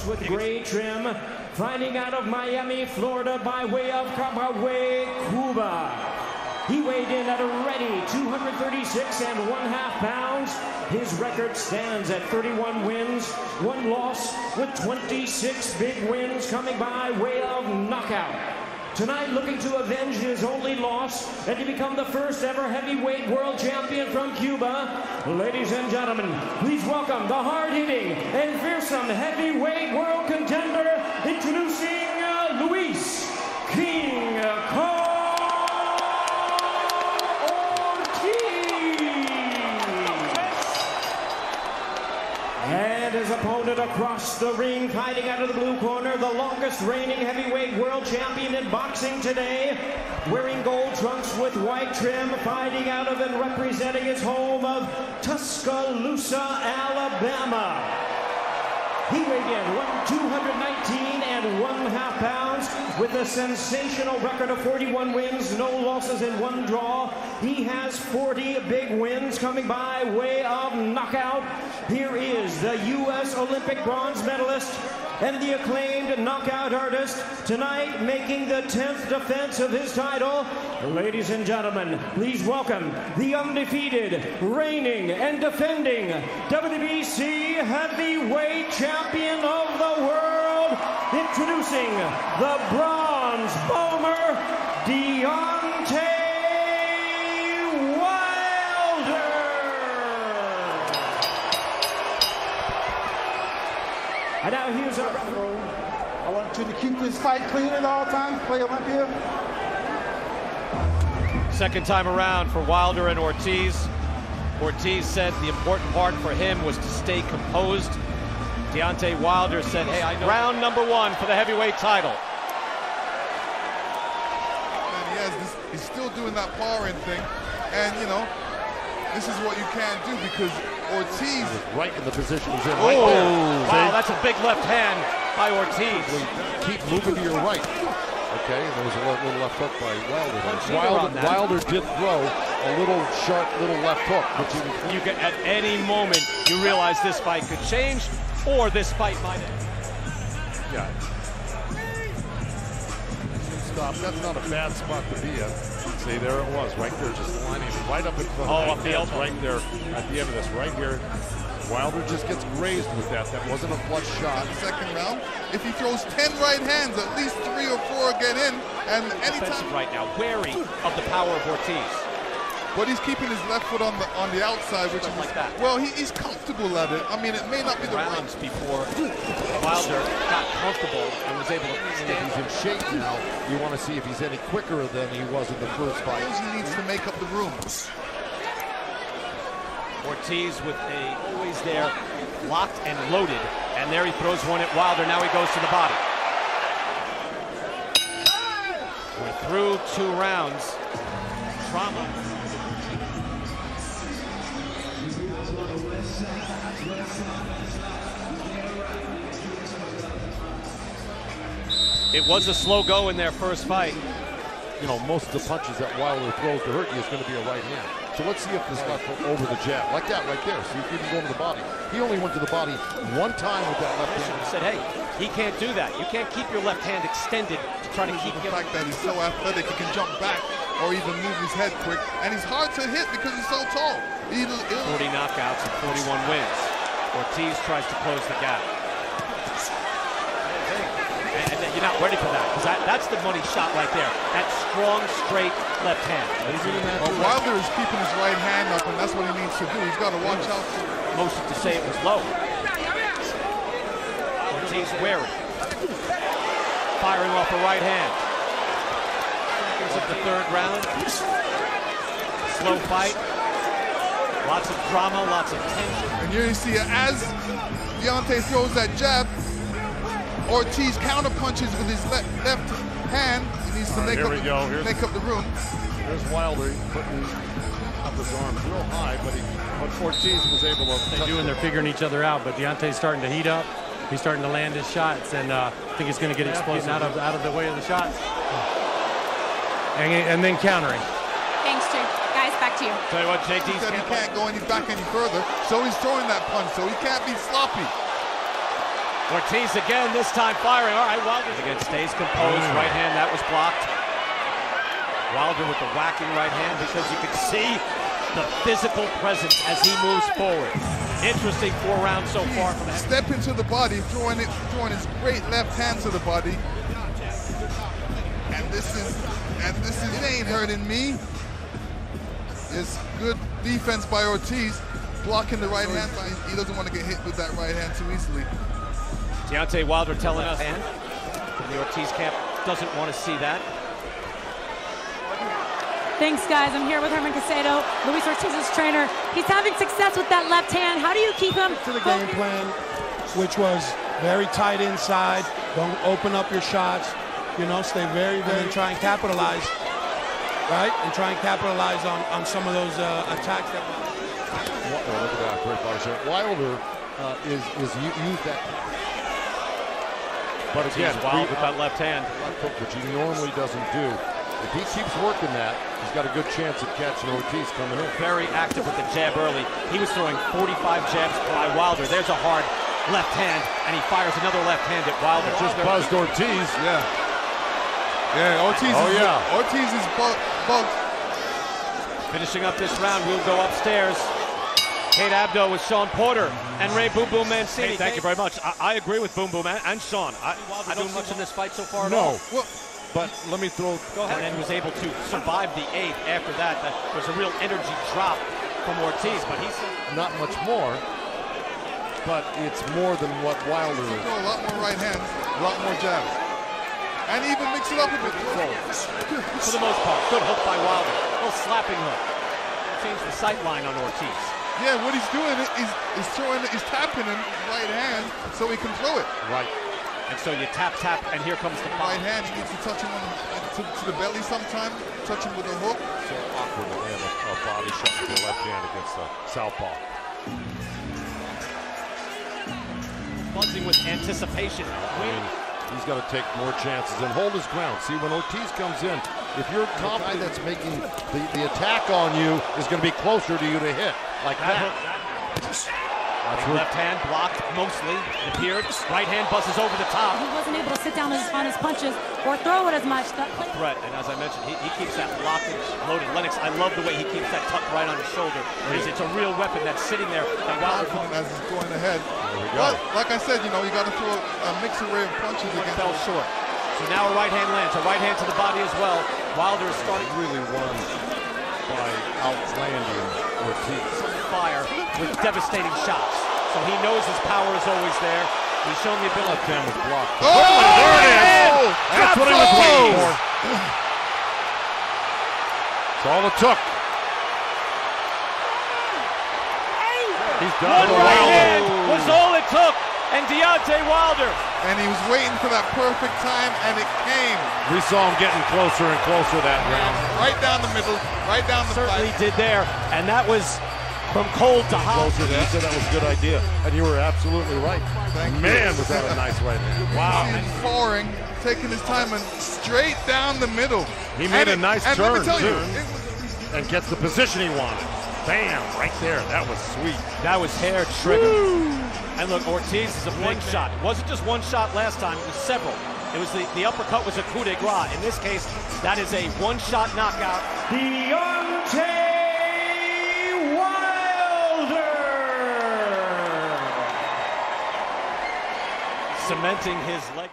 trunks with gray trim, fighting out of Miami, Florida by way of Cuba. He weighed in at a ready 236 1/2 pounds. His record stands at 31 wins, 1 loss, with 26 big wins coming by way of knockout. Tonight, looking to avenge his only loss and to become the first ever heavyweight world champion from Cuba. Ladies and gentlemen, please welcome the hard-hitting and fearsome heavyweight world contender, introducing Luis King Kong and his opponent across the ring, fighting out of the blue corner, the longest reigning heavyweight world champion in boxing today, wearing gold trunks with white trim, fighting out of and representing his home of Tuscaloosa, Alabama. He weighed in 219 1/2 pounds with a sensational record of 41 wins, no losses and 1 draw. He has 40 big wins coming by way of knockout. Here is the U.S. Olympic bronze medalist and the acclaimed knockout artist, tonight making the 10th defense of his title. Ladies and gentlemen, please welcome the undefeated, reigning and defending WBC heavyweight champion of the world, introducing the bronze bomber, Deontay Wilder. And now here's our referee. I want you to keep this fight clean at all times. Play Olympia. Second time around for Wilder and Ortiz. Ortiz said the important part for him was to stay composed. Deontay Wilder said, hey, I know. Round number 1 for the heavyweight title. And he's still doing that powering thing. And, you know, this is what you can't do because Ortiz is right in the position he's in. Right there. Wow, that's a big left hand by Ortiz. Keep moving to your right. Okay, and there was a little left hook by Wilder. Wilder did throw a little sharp little left hook. You can, at any moment, you realize this fight could change, or this fight might end. Yeah. Stop. That's not a bad spot to be at. See, there it was, right there, just lining right up in front of the elbow. Right there at the end of this, right here. Wilder just gets grazed with that. That wasn't a flush shot. Second round, if he throws 10 right hands, at least 3 or 4 get in. And anytime right now, wary of the power of Ortiz. But he's keeping his left foot on the outside, which is like that. Well, he's comfortable at it. I mean, it may not be the rounds before Wilder got comfortable and was able to stand. He's in shape now. You want to see if he's any quicker than he was in the first fight. He needs to make up the room. Ortiz with always there, locked and loaded, and there he throws one at Wilder. Now he goes to the body. We're through 2 rounds. Trauma. It was a slow go in their first fight. You know, most of the punches that Wilder throws to hurt you is going to be a right hand. So let's see if this left hook over the jab. Like that right there. See if he can go to the body. He only went to the body 1 time with that left hand. Said, hey, he can't do that. You can't keep your left hand extended to try to keep the fact that he's so athletic, he can jump back or even move his head quick. And he's hard to hit because he's so tall. 40 knockouts and 41 wins. Ortiz tries to close the gap. And you're not ready for that, because that's the money shot right there. That strong, straight left hand. Well, Wilder is keeping his right hand up, and that's what he needs to do. He's got to watch out. Motion to say it was low. Ortiz wary. Firing off a right hand. Seconds of the 3rd round. Slow fight. Lots of drama, lots of tension. And here you see, as Deontay throws that jab, Ortiz counter punches with his left hand. He needs to make up the room. There's Wilder putting up his arms real high, but Ortiz was able to. They're doing, they're figuring each other out, but Deontay's starting to heat up. He's starting to land his shots, and I think he's going to get explosive out of the way of the shots, and then countering. Thanks, Jake. Guys, back to you. Tell you what, JT said he can't go back any further, so he's throwing that punch, so he can't be sloppy. Ortiz again, this time firing. All right, Wilder again stays composed. Right hand, that was blocked. Wilder with the whacking right hand because you can see the physical presence as he moves forward. Interesting 4 rounds so far from him. Step into the body, throwing his great left hand to the body. And this is ain't hurting me. It's good defense by Ortiz, blocking the right hand. He doesn't want to get hit with that right hand too easily. Deontay Wilder telling us, and the Ortiz camp doesn't want to see that. Thanks, guys. I'm here with Herman Casado, Luis Ortiz's trainer. He's having success with that left hand. How do you keep him to the game plan, which was very tight inside. Don't open up your shots. You know, stay very, and try and capitalize, right? And try and capitalize on some of those attacks that. Look at that, great body shot. Wilder is used that. But again, Wilder with that left hand, which he normally doesn't do. If he keeps working that, he's got a good chance of catching Ortiz coming in. Very active with the jab early. He was throwing 45 jabs by Wilder. There's a hard left hand, and he fires another left hand at Wilder. Just buzzed Ortiz. Yeah. Yeah, Ortiz is bugged. Finishing up this round, we'll go upstairs. Kate Abdo with Sean Porter and Ray Boom Boom Mancini. Hey, thank you very much. I agree with Boom Boom and Sean. I don't see much in this fight so far at all. Well, but let me throw. Go ahead. And then was able to survive the 8th after that. There was a real energy drop from Ortiz, but he's not much more. But it's more than what Wilder is. A lot more right hands, a lot more jabs. And even mix it up a bit. For the most part, good hook by Wilder. A little slapping hook. Change the sight line on Ortiz. Yeah, what he's doing is tapping him right hand so he can throw it. Right. And so you tap, and here comes the right hand. He needs to touch him to the belly sometime, touch him with a hook. So awkward to land a body shot with the left hand against the southpaw. Buzzing with anticipation. I mean, he's got to take more chances and hold his ground. See, when Ortiz comes in, if you're confident, the guy that's making the attack on you is going to be closer to you to hit, like that. Left hand blocked mostly, it appeared. Right hand buzzes over the top. He wasn't able to sit down on his punches or throw it as much. Threat, and as I mentioned, he keeps that blockage loaded. Lennox, I love the way he keeps that tucked right on his shoulder. It's a real weapon that's sitting there. And Wilder as he's going ahead. There we go. But like I said, you know, you got to throw a mixed array of punches against. Fell short. So now a right hand lands, a right hand to the body as well. Wilder is starting really won by outlanding Ortiz. Fire with devastating shots. So he knows his power is always there. He's shown the ability. Left hand was blocked. Oh, there it is! That's what he was waiting for. That's all it took. He's done. One right hand was all it took. And Deontay Wilder. And he was waiting for that perfect time, and it came. We saw him getting closer and closer that round. Right down the middle, right down the Certainly pipe. did there. And that was from cold to hot. Closer there. You said that was a good idea. And you were absolutely right. Man, was that a nice right hand. Wow. He's foreign, taking his time and straight down the middle. He made a nice turn, let me tell you, and gets the position he wanted. Bam, right there. That was sweet. That was hair trigger. And look, Ortiz is a one shot. It wasn't just one shot last time, it was several. It was the uppercut was a coup de grace. In this case, that is a one-shot knockout. Deontay Wilder! Cementing his legacy.